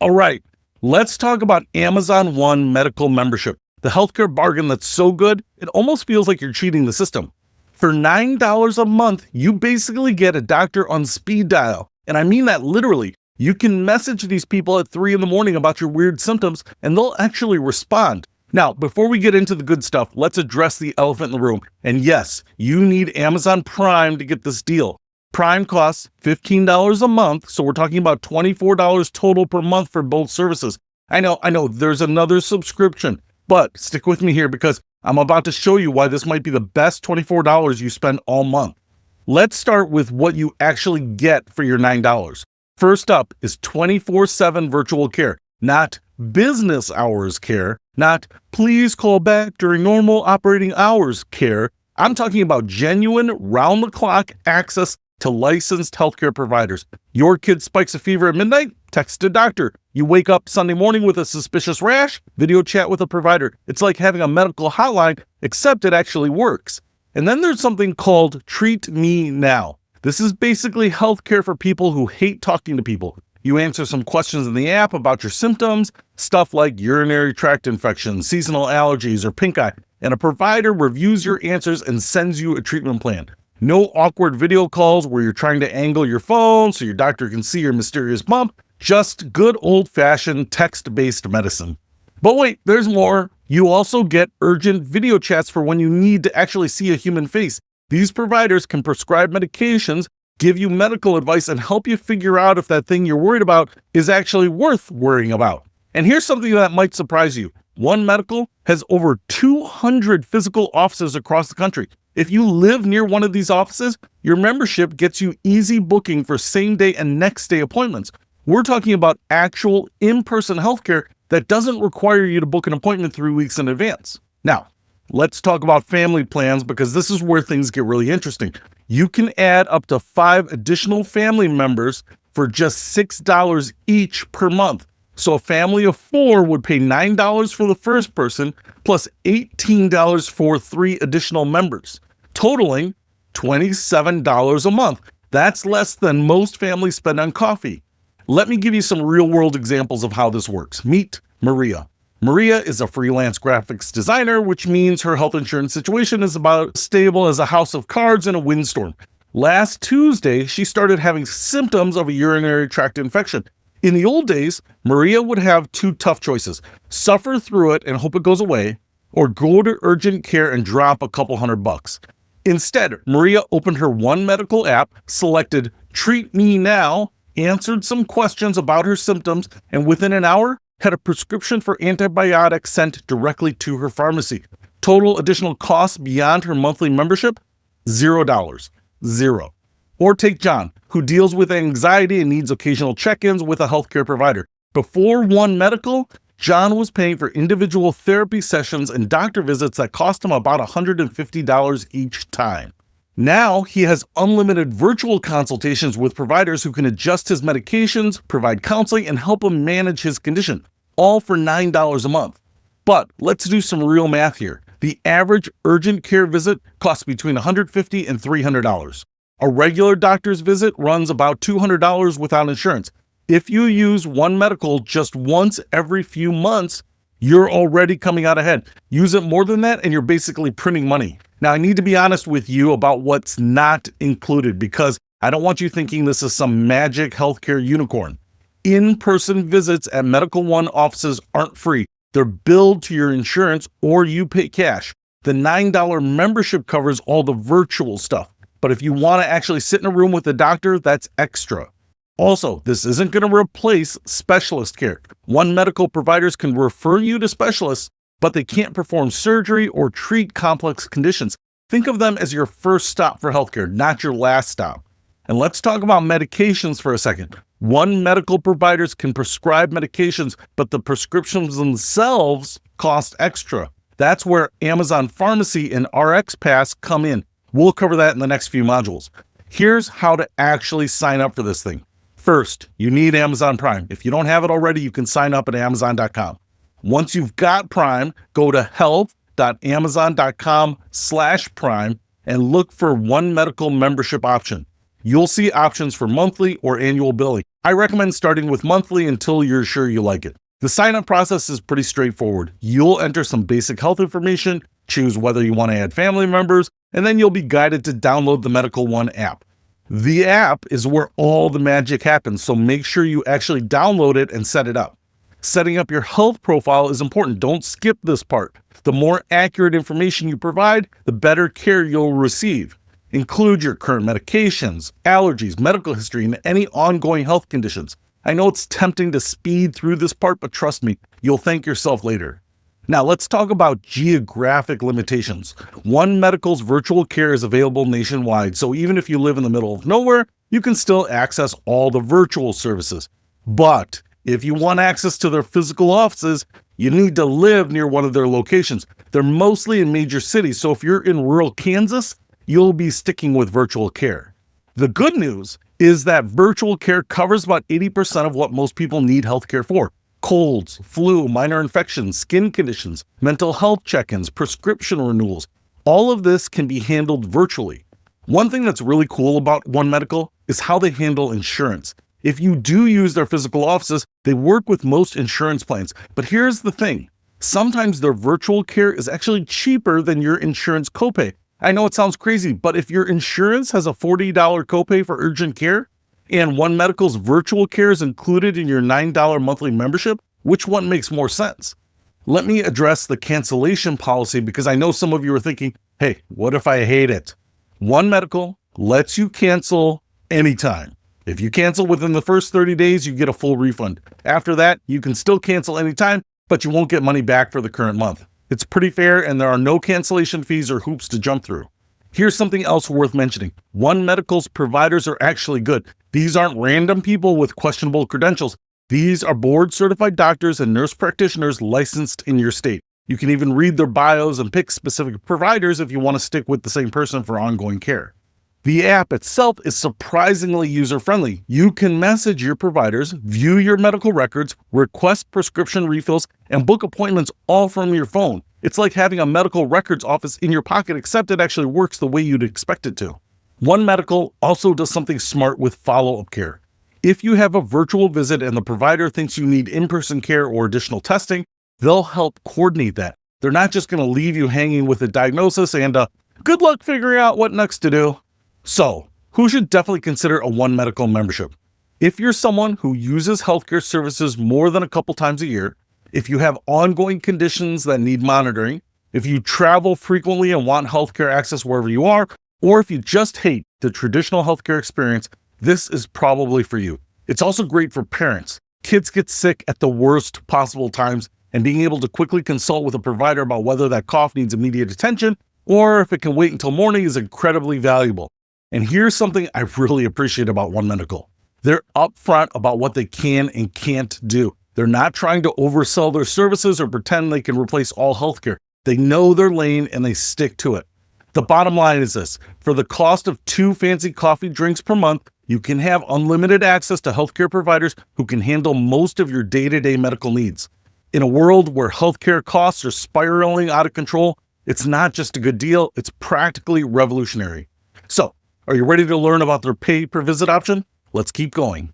All right, let's talk about Amazon One medical membership, the healthcare bargain that's so good, it almost feels like you're cheating the system. For $9 a month, you basically get a doctor on speed dial. And I mean that literally. You can message these people at 3 in the morning about your weird symptoms, and they'll actually respond. Now, before we get into the good stuff, let's address the elephant in the room. And yes, you need Amazon Prime to get this deal. Prime costs $15 a month, so we're talking about $24 total per month for both services. I know, there's another subscription, but stick with me here because I'm about to show you why this might be the best $24 you spend all month. Let's start with what you actually get for your $9. First up is 24/7 virtual care, not business hours care, not please call back during normal operating hours care. I'm talking about genuine round-the-clock access to licensed healthcare providers. Your kid spikes a fever at midnight? Text a doctor. You wake up Sunday morning with a suspicious rash? Video chat with a provider. It's like having a medical hotline, except it actually works. And then there's something called Treat Me Now. This is basically healthcare for people who hate talking to people. You answer some questions in the app about your symptoms, stuff like urinary tract infections, seasonal allergies, or pink eye, and a provider reviews your answers and sends you a treatment plan. No awkward video calls where you're trying to angle your phone so your doctor can see your mysterious bump, just good old-fashioned text-based medicine. But wait, there's more. You also get urgent video chats for when you need to actually see a human face. These providers can prescribe medications, give you medical advice, and help you figure out if that thing you're worried about is actually worth worrying about. And here's something that might surprise you. One Medical has over 200 physical offices across the country. If you live near one of these offices, your membership gets you easy booking for same-day and next-day appointments. We're talking about actual in-person healthcare that doesn't require you to book an appointment 3 weeks in advance. Now, let's talk about family plans because this is where things get really interesting. You can add up to 5 additional family members for just $6 each per month. So a family of 4 would pay $9 for the first person plus $18 for 3 additional members, totaling $27 a month. That's less than most families spend on coffee. Let me give you some real-world examples of how this works. Meet Maria. Maria is a freelance graphics designer, which means her health insurance situation is about as stable as a house of cards in a windstorm. Last Tuesday, she started having symptoms of a urinary tract infection. In the old days, Maria would have 2 tough choices: suffer through it and hope it goes away, or go to urgent care and drop a couple $100. Instead, Maria opened her One Medical app, selected Treat Me Now, answered some questions about her symptoms, and within an hour, had a prescription for antibiotics sent directly to her pharmacy. Total additional costs beyond her monthly membership? $0. Zero. Or take John, who deals with anxiety and needs occasional check-ins with a healthcare provider. Before One Medical, John was paying for individual therapy sessions and doctor visits that cost him about $150 each time. Now he has unlimited virtual consultations with providers who can adjust his medications, provide counseling, and help him manage his condition, all for $9 a month. But let's do some real math here. The average urgent care visit costs between $150 and $300. A regular doctor's visit runs about $200 without insurance. If you use One Medical just once every few months, you're already coming out ahead. Use it more than that and you're basically printing money. Now, I need to be honest with you about what's not included because I don't want you thinking this is some magic healthcare unicorn. In-person visits at Medical One offices aren't free. They're billed to your insurance or you pay cash. The $9 membership covers all the virtual stuff. But if you want to actually sit in a room with a doctor, that's extra. Also, this isn't going to replace specialist care. One Medical providers can refer you to specialists, but they can't perform surgery or treat complex conditions. Think of them as your first stop for healthcare, not your last stop. And let's talk about medications for a second. One Medical providers can prescribe medications, but the prescriptions themselves cost extra. That's where Amazon Pharmacy and RX Pass come in. We'll cover that in the next few modules. Here's how to actually sign up for this thing. First, you need Amazon Prime. If you don't have it already, you can sign up at Amazon.com. Once you've got Prime, go to health.amazon.com/Prime and look for One Medical membership option. You'll see options for monthly or annual billing. I recommend starting with monthly until you're sure you like it. The sign-up process is pretty straightforward. You'll enter some basic health information, choose whether you want to add family members, and then you'll be guided to download the Medical One app. The app is where all the magic happens, so make sure you actually download it and set it up. Setting up your health profile is important. Don't skip this part. The more accurate information you provide, the better care you'll receive. Include your current medications, allergies, medical history, and any ongoing health conditions. I know it's tempting to speed through this part, but trust me, you'll thank yourself later. Now let's talk about geographic limitations. One Medical's virtual care is available nationwide, so even if you live in the middle of nowhere, you can still access all the virtual services. But if you want access to their physical offices, you need to live near one of their locations. They're mostly in major cities, so if you're in rural Kansas, you'll be sticking with virtual care. The good news is that virtual care covers about 80% of what most people need healthcare for. Colds, flu, minor infections, skin conditions, mental health check-ins, prescription renewals. All of this can be handled virtually. One thing that's really cool about One Medical is how they handle insurance. If you do use their physical offices, they work with most insurance plans. But here's the thing. Sometimes their virtual care is actually cheaper than your insurance copay. I know it sounds crazy, but if your insurance has a $40 copay for urgent care and One Medical's virtual care is included in your $9 monthly membership, which one makes more sense? Let me address the cancellation policy because I know some of you are thinking, hey, what if I hate it? One Medical lets you cancel anytime. If you cancel within the first 30 days, you get a full refund. After that, you can still cancel anytime, but you won't get money back for the current month. It's pretty fair, and there are no cancellation fees or hoops to jump through. Here's something else worth mentioning. One Medical's providers are actually good. These aren't random people with questionable credentials. These are board-certified doctors and nurse practitioners licensed in your state. You can even read their bios and pick specific providers if you want to stick with the same person for ongoing care. The app itself is surprisingly user-friendly. You can message your providers, view your medical records, request prescription refills, and book appointments all from your phone. It's like having a medical records office in your pocket, except it actually works the way you'd expect it to. One Medical also does something smart with follow-up care. If you have a virtual visit and the provider thinks you need in-person care or additional testing, they'll help coordinate that. They're not just going to leave you hanging with a diagnosis and good luck figuring out what next to do. So, who should definitely consider a One Medical membership? If you're someone who uses healthcare services more than a couple times a year, if you have ongoing conditions that need monitoring, if you travel frequently and want healthcare access wherever you are, or if you just hate the traditional healthcare experience, this is probably for you. It's also great for parents. Kids get sick at the worst possible times, and being able to quickly consult with a provider about whether that cough needs immediate attention or if it can wait until morning is incredibly valuable. And here's something I really appreciate about One Medical. They're upfront about what they can and can't do. They're not trying to oversell their services or pretend they can replace all healthcare. They know their lane and they stick to it. The bottom line is this: for the cost of 2 fancy coffee drinks per month, you can have unlimited access to healthcare providers who can handle most of your day-to-day medical needs. In a world where healthcare costs are spiraling out of control, it's not just a good deal, it's practically revolutionary. So, are you ready to learn about their pay-per-visit option? Let's keep going.